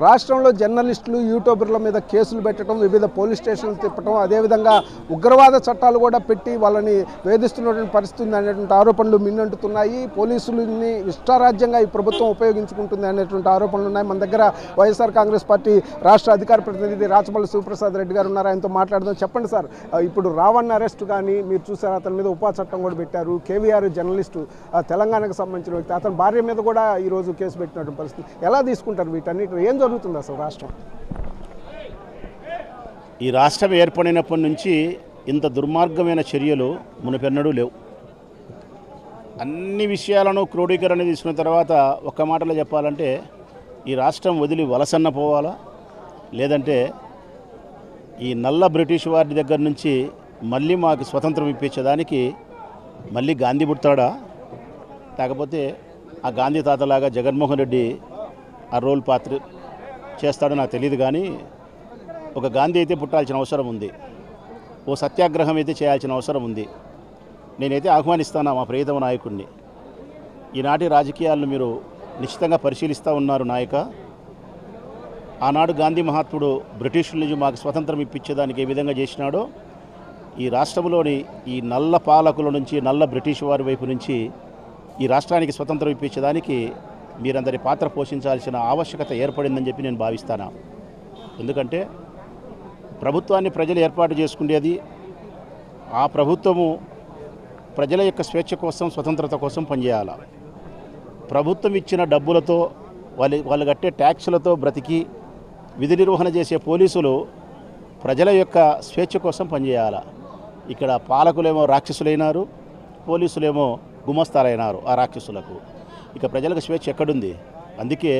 రాష్ట్రంలో జర్నలిస్టులు యూట్యూబర్ల మీద కేసులు పెట్టడం, వివిధ పోలీస్ స్టేషన్లు తిప్పడం, అదేవిధంగా ఉగ్రవాద చట్టాలు కూడా పెట్టి వాళ్ళని వేధిస్తున్నటువంటి పరిస్థితి అనేటువంటి ఆరోపణలు మిన్నంటుతున్నాయి. పోలీసులని ఇష్టారాజ్యంగా ఈ ప్రభుత్వం ఉపయోగించుకుంటుంది అనేటువంటి ఆరోపణలు ఉన్నాయి. మన దగ్గర వైఎస్ఆర్ కాంగ్రెస్ పార్టీ రాష్ట్ర అధికార ప్రతినిధి రాచమల్లి శివప్రసాద్ రెడ్డి గారు ఉన్నారు. ఆయనతో మాట్లాడదాం. చెప్పండి సార్, ఇప్పుడు రావణ్ అరెస్ట్ కానీ మీరు చూసారు, అతని మీద ఉపా చట్టం కూడా పెట్టారు. కేవీఆర్ జర్నలిస్టు, తెలంగాణకు సంబంధించిన వ్యక్తి, అతని భార్య మీద కూడా ఈరోజు కేసు పెట్టినటువంటి పరిస్థితి. ఎలా తీసుకుంటారు వీటన్నిటి? ఏం జరుగుతుంది అసలు రాష్ట్రం? ఈ రాష్ట్రం ఏర్పడినప్పటి నుంచి ఇంత దుర్మార్గమైన చర్యలు మునుపెన్నడూ లేవు. అన్ని విషయాలను క్రోడీకరణ తీసుకున్న తర్వాత ఒక్క మాటలో చెప్పాలంటే ఈ రాష్ట్రం వదిలి వలసన్న పోవాలా, లేదంటే ఈ నల్ల బ్రిటిష్ వారి దగ్గర నుంచి మళ్ళీ మాకు స్వతంత్రం ఇప్పించేదానికి మళ్ళీ గాంధీ పుడతాడా, లేకపోతే ఆ గాంధీ తాతలాగా జగన్మోహన్ రెడ్డి ఆ రోల్ పాత్ర చేస్తాడో నాకు తెలియదు. కానీ ఒక గాంధీ అయితే పుట్టాల్సిన అవసరం ఉంది, ఓ సత్యాగ్రహం అయితే చేయాల్సిన అవసరం ఉంది. నేనైతే ఆహ్వానిస్తాను మా ప్రియతమ నాయకుడిని. ఈనాటి రాజకీయాలను మీరు నిశ్చితంగా పరిశీలిస్తూ ఉన్నారు నాయక. ఆనాడు గాంధీ మహాత్ముడు బ్రిటిషుల నుంచి మాకు స్వతంత్రం ఇప్పించేదానికి ఏ విధంగా చేసినాడో ఈ రాష్ట్రంలోని ఈ నల్ల పాలకుల నుంచి, నల్ల బ్రిటిష్ వారి వైపు నుంచి ఈ రాష్ట్రానికి స్వతంత్రం ఇప్పించేదానికి మీరందరి పాత్ర పోషించాల్సిన ఆవశ్యకత ఏర్పడిందని చెప్పి నేను భావిస్తాను. ఎందుకంటే ప్రభుత్వాన్ని ప్రజలు ఏర్పాటు చేసుకునేది, ఆ ప్రభుత్వము ప్రజల యొక్క స్వేచ్ఛ కోసం, స్వతంత్రత కోసం పనిచేయాలి. ప్రభుత్వం ఇచ్చిన డబ్బులతో, వాళ్ళు కట్టే ట్యాక్సులతో బ్రతికి విధి నిర్వహణ చేసే పోలీసులు ప్రజల యొక్క స్వేచ్ఛ కోసం పనిచేయాలి. ఇక్కడ పాలకులేమో రాక్షసులైనారు, పోలీసులేమో గుమస్తాలైనారు ఆ రాక్షసులకు. ఇక ప్రజలకు స్వేచ్ఛ ఎక్కడుంది? అందుకే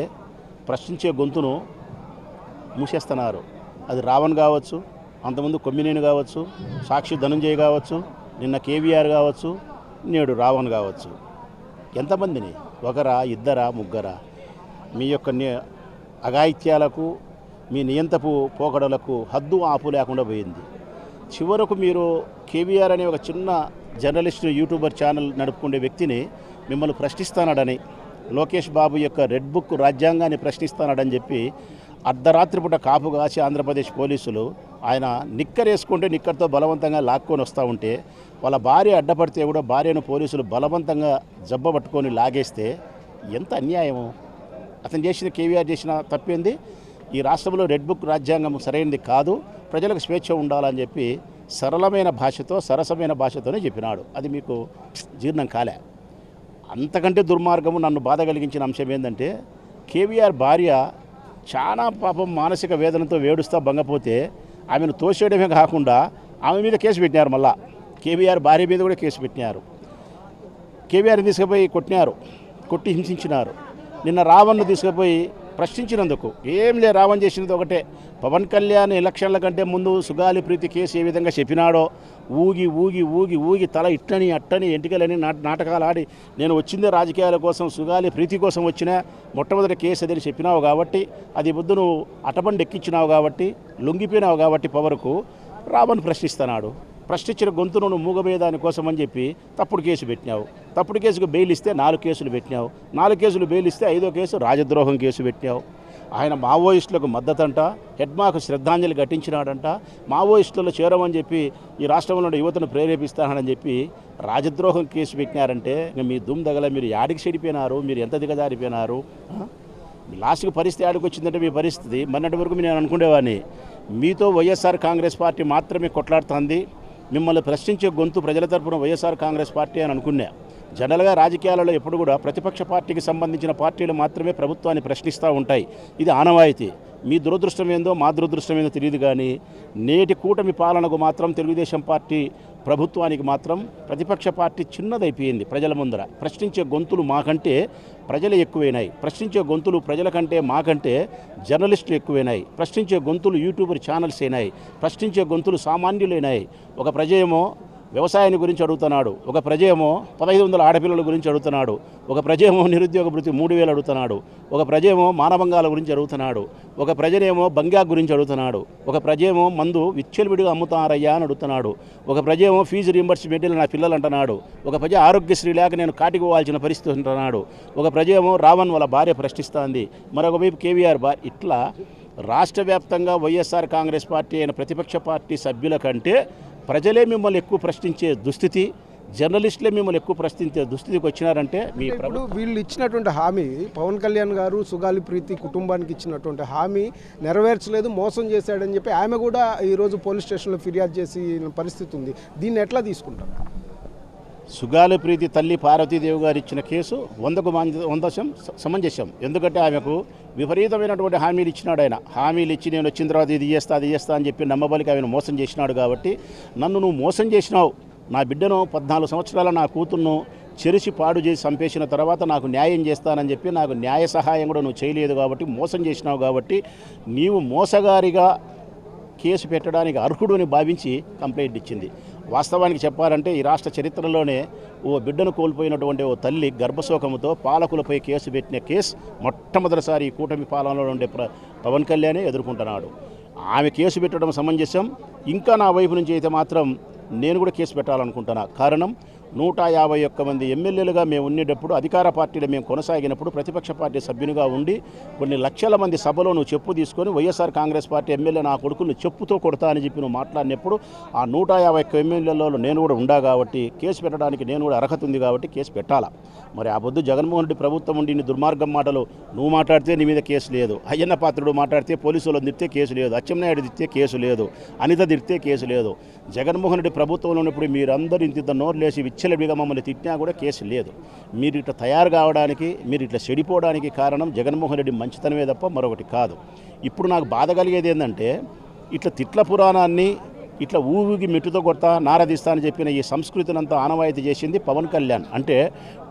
ప్రశ్నించే గొంతును మూసేస్తున్నారు. అది రావణ్ కావచ్చు, అంతకుముందు కొమ్మినేని కావచ్చు, సాక్షి ధనంజయ్ కావచ్చు, నిన్న కేవీఆర్ కావచ్చు, నేడు రావణ్ కావచ్చు. ఎంతమందిని? ఒకరా, ఇద్దరా, ముగ్గురా? మీ యొక్క అఘాయిత్యాలకు, మీ నియంతపు పోకడలకు హద్దు ఆపు లేకుండా పోయింది. చివరకు మీరు కేవీఆర్ అనే ఒక చిన్న జర్నలిస్టు, యూట్యూబర్ ఛానల్ నడుపుకునే వ్యక్తిని మిమ్మల్ని ప్రశ్నిస్తానడని, లోకేష్ బాబు యొక్క రెడ్ బుక్ రాజ్యాంగాన్ని ప్రశ్నిస్తానడని చెప్పి అర్ధరాత్రి పూట కాపు కాసి ఆంధ్రప్రదేశ్ పోలీసులు ఆయన నిక్కర్ వేసుకుంటే నిక్కర్తో బలవంతంగా లాక్కొని వస్తూ ఉంటే, వాళ్ళ భార్య అడ్డపడితే కూడా భార్యను పోలీసులు బలవంతంగా జబ్బ పట్టుకొని లాగేస్తే ఎంత అన్యాయము! అతను చేసిన, కేవీఆర్ చేసిన తప్పేంది? ఈ రాష్ట్రంలో రెడ్ బుక్ రాజ్యాంగం సరైనది కాదు, ప్రజలకు స్వేచ్ఛ ఉండాలని చెప్పి సరళమైన భాషతో, సరసమైన భాషతోనే చెప్పినాడు. అది మీకు జీర్ణం కాలే. అంతకంటే దుర్మార్గము, నన్ను బాధ కలిగించిన అంశం ఏంటంటే కేవీఆర్ భార్య చాలా పాపం మానసిక వేదనతో వేడుస్తూ బంగపోతే ఆమెను తోసేయడమే కాకుండా ఆమె మీద కేసు పెట్టినారు. మళ్ళా కేవీఆర్ భార్య మీద కూడా కేసు పెట్టినారు. కేవీఆర్ని తీసుకుపోయి కొట్టి హింసించినారు. నిన్న రావణ్ను తీసుకుపోయి ప్రశ్నించినందుకు ఏం లే, రావణ్ చేసినది ఒకటే. పవన్ కళ్యాణ్ ఎలక్షన్ల కంటే ముందు సుగాలి ప్రీతి కేసు ఏ విధంగా చెప్పినాడో, ఊగి ఊగి ఊగి ఊగి తల ఇట్టని అట్టని ఎంటికలని నాటకాలు ఆడి నేను వచ్చిందే రాజకీయాల కోసం, సుగాలి ప్రీతి కోసం వచ్చిన మొట్టమొదటి కేసు అదని చెప్పినావు కాబట్టి, అది బుద్ధు నువ్వు అటబండి ఎక్కించినావు కాబట్టి, లొంగిపోయినావు కాబట్టి పవర్కు రావణ్ ప్రశ్నిస్తున్నాడు. ప్రశ్నించిన గొంతును నువ్వు మూగబోయేదాని కోసం అని చెప్పి తప్పుడు కేసు పెట్టినావు. తప్పుడు కేసుకు బెయిల్ ఇస్తే 4 కేసులు పెట్టినావు. 4 కేసులు బెయిల్ ఇస్తే 5వ కేసు రాజద్రోహం కేసు పెట్టినావు. ఆయన మావోయిస్టులకు మద్దతంట, హెడ్మాకు శ్రద్ధాంజలి ఘటించినాడంట, మావోయిస్టులలో చేరమని చెప్పి ఈ రాష్ట్రంలో యువతను ప్రేరేపిస్తానని చెప్పి రాజద్రోహం కేసు పెట్టినారంటే ఇంకా మీ దుమ్ దగల మీరు యాడికి చెడిపోయినారు, మీరు ఎంత దిగజారిపోయినారు? లాస్ట్కి పరిస్థితి యాడికి వచ్చిందంటే మీ పరిస్థితి మొన్నటి వరకు నేను అనుకునేవాడిని మీతో వైఎస్ఆర్ కాంగ్రెస్ పార్టీ మాత్రమే కొట్లాడుతుంది, మిమ్మల్ని ప్రశ్నించే గొంతు ప్రజల తరపున వైఎస్ఆర్ కాంగ్రెస్ పార్టీ అని అనుకున్నా. జనరల్గా రాజకీయాలలో ఎప్పుడు కూడా ప్రతిపక్ష పార్టీకి సంబంధించిన పార్టీలు మాత్రమే ప్రభుత్వాన్ని ప్రశ్నిస్తూ ఉంటాయి. ఇది ఆనవాయితీ. మీ దురదృష్టం ఏందో మా దురదృష్టం ఏందో తెలియదు. కానీ నేటి కూటమి పాలనకు మాత్రం తెలుగుదేశం పార్టీ ప్రభుత్వానికి మాత్రం ప్రతిపక్ష పార్టీ చిన్నదైపోయింది. ప్రజల ముందర ప్రశ్నించే గొంతులు మాకంటే ప్రజలు ఎక్కువైనాయి, ప్రశ్నించే గొంతులు ప్రజల కంటే మాకంటే జర్నలిస్టులు ఎక్కువైనాయి, ప్రశ్నించే గొంతులు యూట్యూబర్ ఛానల్స్ అయినాయి, ప్రశ్నించే గొంతులు సామాన్యులైనాయి. ఒక ప్రజ ఏమో వ్యవసాయాన్ని గురించి అడుగుతున్నాడు, ఒక ప్రజ ఏమో 1500 ఆడపిల్లల గురించి అడుగుతున్నాడు, ఒక ప్రజ ఏమో నిరుద్యోగ భృతి 3000 అడుగుతున్నాడు, ఒక ప్రజ ఏమో మానభంగాల గురించి అడుగుతున్నాడు, ఒక ప్రజనేమో బంగాక్ గురించి అడుగుతున్నాడు, ఒక ప్రజ ఏమో మందు విచ్చలవిడిగా అమ్ముతారయ్యా అని అడుగుతున్నాడు, ఒక ప్రజ ఏమో ఫీజు రీంబర్స్మెంట్ నా పిల్లలు అంటున్నాడు, ఒక ప్రజ ఆరోగ్యశ్రీ లేక నేను కాటికి పోవాల్సిన పరిస్థితి అంటున్నాడు, ఒక ప్రజ ఏమో రావణ్ వాళ్ళ భార్య ప్రశ్నిస్తోంది, మరొక వైపు కేవీఆర్ భార్య. ఇట్లా రాష్ట్ర వ్యాప్తంగా వైఎస్ఆర్ కాంగ్రెస్ పార్టీ అయిన ప్రతిపక్ష పార్టీ సభ్యుల కంటే ప్రజలే మిమ్మల్ని ఎక్కువ ప్రశ్నించే దుస్థితి, జర్నలిస్టులే మిమ్మల్ని ఎక్కువ ప్రశ్నించే దుస్థితికి వచ్చినారంటే మీ ఇప్పుడు వీళ్ళు ఇచ్చినటువంటి హామీ, పవన్ కళ్యాణ్ గారు సుగాలి ప్రీతి కుటుంబానికి ఇచ్చినటువంటి హామీ నెరవేర్చలేదు, మోసం చేశాడని చెప్పి ఆమె కూడా ఈరోజు పోలీస్ స్టేషన్లో ఫిర్యాదు చేసి పరిస్థితి ఉంది. దీన్ని ఎట్లా తీసుకుంటారు? సుగాలి ప్రీతి తల్లి పార్వతీదేవి గారు ఇచ్చిన కేసు 100% సమంజసం. ఎందుకంటే ఆమెకు విపరీతమైనటువంటి హామీలు ఇచ్చినాడు ఆయన. హామీలు ఇచ్చి నేను వచ్చిన తర్వాత ఇది చేస్తా అది చేస్తా అని చెప్పి నమ్మబలికి ఆమెను మోసం చేసినాడు. కాబట్టి నన్ను నువ్వు మోసం చేసినావు, నా బిడ్డను 14 సంవత్సరాల నా కూతుర్ను చెరిచి పాడు చేసి చంపేసిన తర్వాత నాకు న్యాయం చేస్తానని చెప్పి నాకు న్యాయ సహాయం కూడా నువ్వు చేయలేదు, కాబట్టి మోసం చేసినావు, కాబట్టి నీవు మోసగారిగా కేసు పెట్టడానికి అర్హుడు అని భావించి కంప్లైంట్ ఇచ్చింది. వాస్తవానికి చెప్పాలంటే ఈ రాష్ట్ర చరిత్రలోనే ఓ బిడ్డను కోల్పోయినటువంటి ఓ తల్లి గర్భశోకముతో పాలకులపై కేసు పెట్టిన కేసు మొట్టమొదటిసారి ఈ కూటమి పాలనలో ఉండే పవన్ కళ్యాణే ఎదుర్కొంటున్నాడు. ఆమె కేసు పెట్టడం సమంజసం. ఇంకా నా వైపు నుంచి అయితే మాత్రం నేను కూడా కేసు పెట్టాలనుకుంటున్నా. కారణం 151 మంది ఎమ్మెల్యేలుగా మేము ఉండేటప్పుడు, అధికార పార్టీలో మేము కొనసాగినప్పుడు, ప్రతిపక్ష పార్టీ సభ్యునిగా ఉండి కొన్ని లక్షల మంది సభలో నువ్వు చెప్పు తీసుకొని వైఎస్ఆర్ కాంగ్రెస్ పార్టీ ఎమ్మెల్యే నా కొడుకుని చెప్పుతో కొడతా అని చెప్పి నువ్వు మాట్లాడినప్పుడు ఆ 151 ఎమ్మెల్యేలలో నేను కూడా ఉండా కాబట్టి కేసు పెట్టడానికి నేను కూడా అర్హత ఉంది కాబట్టి కేసు పెట్టాలా. మరి ఆ పొద్దు జగన్మోహన్ రెడ్డి ప్రభుత్వం ఉండి నీ దుర్మార్గం మాటలు నువ్వు మాట్లాడితే నీ మీద కేసు లేదు, అయ్యన్న పాత్రుడు మాట్లాడితే పోలీసులు తిడితే కేసు లేదు, అచ్చెన్నాయుడు తిడితే కేసు లేదు, అనిత తిడితే కేసు లేదు. జగన్మోహన్ రెడ్డి ప్రభుత్వంలో ఉన్నప్పుడు మీరందరూ ఇంత నోరు లేచి విచ్చలవిడిగా మమ్మల్ని తిట్టినా కూడా కేసు లేదు. మీరు ఇట్లా తయారు కావడానికి, మీరు ఇట్లా చెడిపోవడానికి కారణం జగన్మోహన్ రెడ్డి మంచితనమే తప్ప మరొకటి కాదు. ఇప్పుడు నాకు బాధ కలిగేది ఏంటంటే ఇట్లా తిట్ల పురాణాన్ని ఇట్లా ఊగి మెట్టుతో కొడతా నారదిస్తా అని చెప్పిన ఈ సంస్కృతినంతా ఆనవాయితీ చేసింది పవన్ కళ్యాణ్. అంటే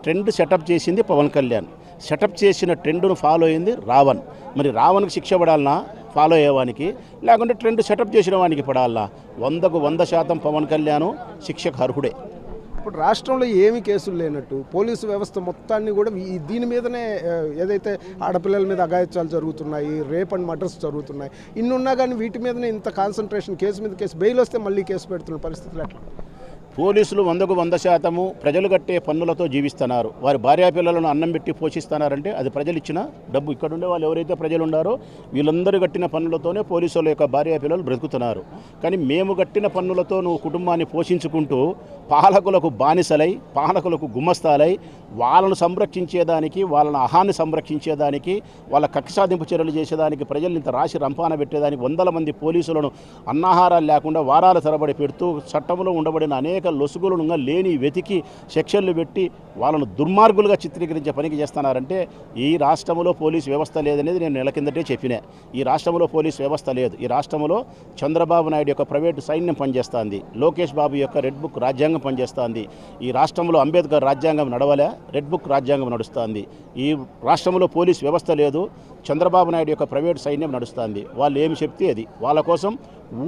ట్రెండ్ సెటప్ చేసింది పవన్ కళ్యాణ్. సెటప్ చేసిన ట్రెండ్ను ఫాలో అయింది రావణ్. మరి రావణ్కి శిక్ష పడాలన్నా ఫాలో అయ్యేవానికి, లేకుంటే ట్రెండ్ సెటప్ చేసిన వానికి పడాలన్నా? 100కు 100% పవన్ కళ్యాణ్ శిక్షకు అర్హుడే. ఇప్పుడు రాష్ట్రంలో ఏమి కేసులు లేనట్టు పోలీసు వ్యవస్థ మొత్తాన్ని కూడా దీని మీదనే, ఏదైతే ఆడపిల్లల మీద అఘాయిత్యాలు జరుగుతున్నాయి, రేప్ అండ్ మర్డర్స్ జరుగుతున్నాయి, ఇన్ని ఉన్నా కానీ వీటి మీదనే ఇంత కాన్సన్ట్రేషన్, కేసు మీద కేసు, బెయిల్ వస్తే మళ్ళీ కేసు పెడుతున్న పరిస్థితులు ఎట్లా? పోలీసులు 100కు 100% ప్రజలు కట్టే పన్నులతో జీవిస్తున్నారు. వారి భార్యాపిల్లలను అన్నం పెట్టి పోషిస్తున్నారంటే అది ప్రజలు ఇచ్చిన డబ్బు. ఇక్కడ ఉండే వాళ్ళు ఎవరైతే ప్రజలు ఉన్నారో వీళ్ళందరూ కట్టిన పన్నులతోనే పోలీసుల యొక్క భార్యాపిల్లలు బ్రతుకుతున్నారు. కానీ మేము కట్టిన పన్నులతో నువ్వు కుటుంబాన్ని పోషించుకుంటూ పాలకులకు బానిసలై, పాలకులకు గుమ్మస్తాలై, వాళ్ళను సంరక్షించేదానికి, వాళ్ళని అహాన్ని సంరక్షించేదానికి, వాళ్ళ కక్ష సాధింపు చర్యలు చేసేదానికి, ప్రజల్ని ఇంత రాశి రంపాన పెట్టేదానికి 100 మంది పోలీసులను అన్నాహారాలు లేకుండా వారాల తరబడి పెడుతూ చట్టంలో ఉండబడిన అనేక లొసుగులను లేని వెతికి సెక్షన్లు పెట్టి వాళ్ళను దుర్మార్గులుగా చిత్రీకరించే పనికి చేస్తున్నారంటే ఈ రాష్ట్రంలో పోలీసు వ్యవస్థ లేదనేది నేను నెల కిందటే చెప్పినా. ఈ రాష్ట్రంలో పోలీసు వ్యవస్థ లేదు. ఈ రాష్ట్రంలో చంద్రబాబు నాయుడు యొక్క ప్రైవేటు సైన్యం పనిచేస్తుంది, లోకేష్ బాబు యొక్క రెడ్ బుక్ రాజ్యాంగం పనిచేస్తుంది. ఈ రాష్ట్రంలో అంబేద్కర్ రాజ్యాంగం నడవలే, రెడ్ బుక్ రాజ్యాంగం నడుస్తుంది. ఈ రాష్ట్రంలో పోలీసు వ్యవస్థ లేదు, చంద్రబాబు నాయుడు యొక్క ప్రైవేటు సైన్యం నడుస్తుంది. వాళ్ళు ఏమి చెప్తే అది. వాళ్ళ కోసం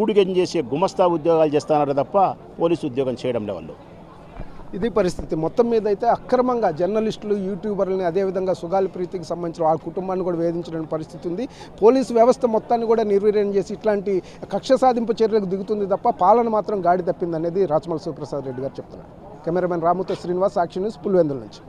ఊడిగం చేసే గుమస్తా ఉద్యోగాలు చేస్తున్నారు తప్ప పోలీసు ఉద్యోగం చేయడం వాళ్ళు. ఇది పరిస్థితి. మొత్తం మీద అయితే అక్రమంగా జర్నలిస్టులు, యూట్యూబర్లని, అదేవిధంగా సుగాలి ప్రీతికి సంబంధించిన వాళ్ళ కుటుంబాన్ని కూడా వేధించడం పరిస్థితి ఉంది. పోలీసు వ్యవస్థ మొత్తాన్ని కూడా నిర్వీర్యం చేసి ఇట్లాంటి కక్ష సాధింపు చర్యలకు దిగుతుంది తప్ప పాలన మాత్రం గాడి తప్పిందనేది రాచమల్ శివప్రసాద్ రెడ్డి గారు చెప్తున్నారు. కెమెరామెన్ రాముతో శ్రీనివాస్, సాక్షి న్యూస్, పులివెందుల నుంచి.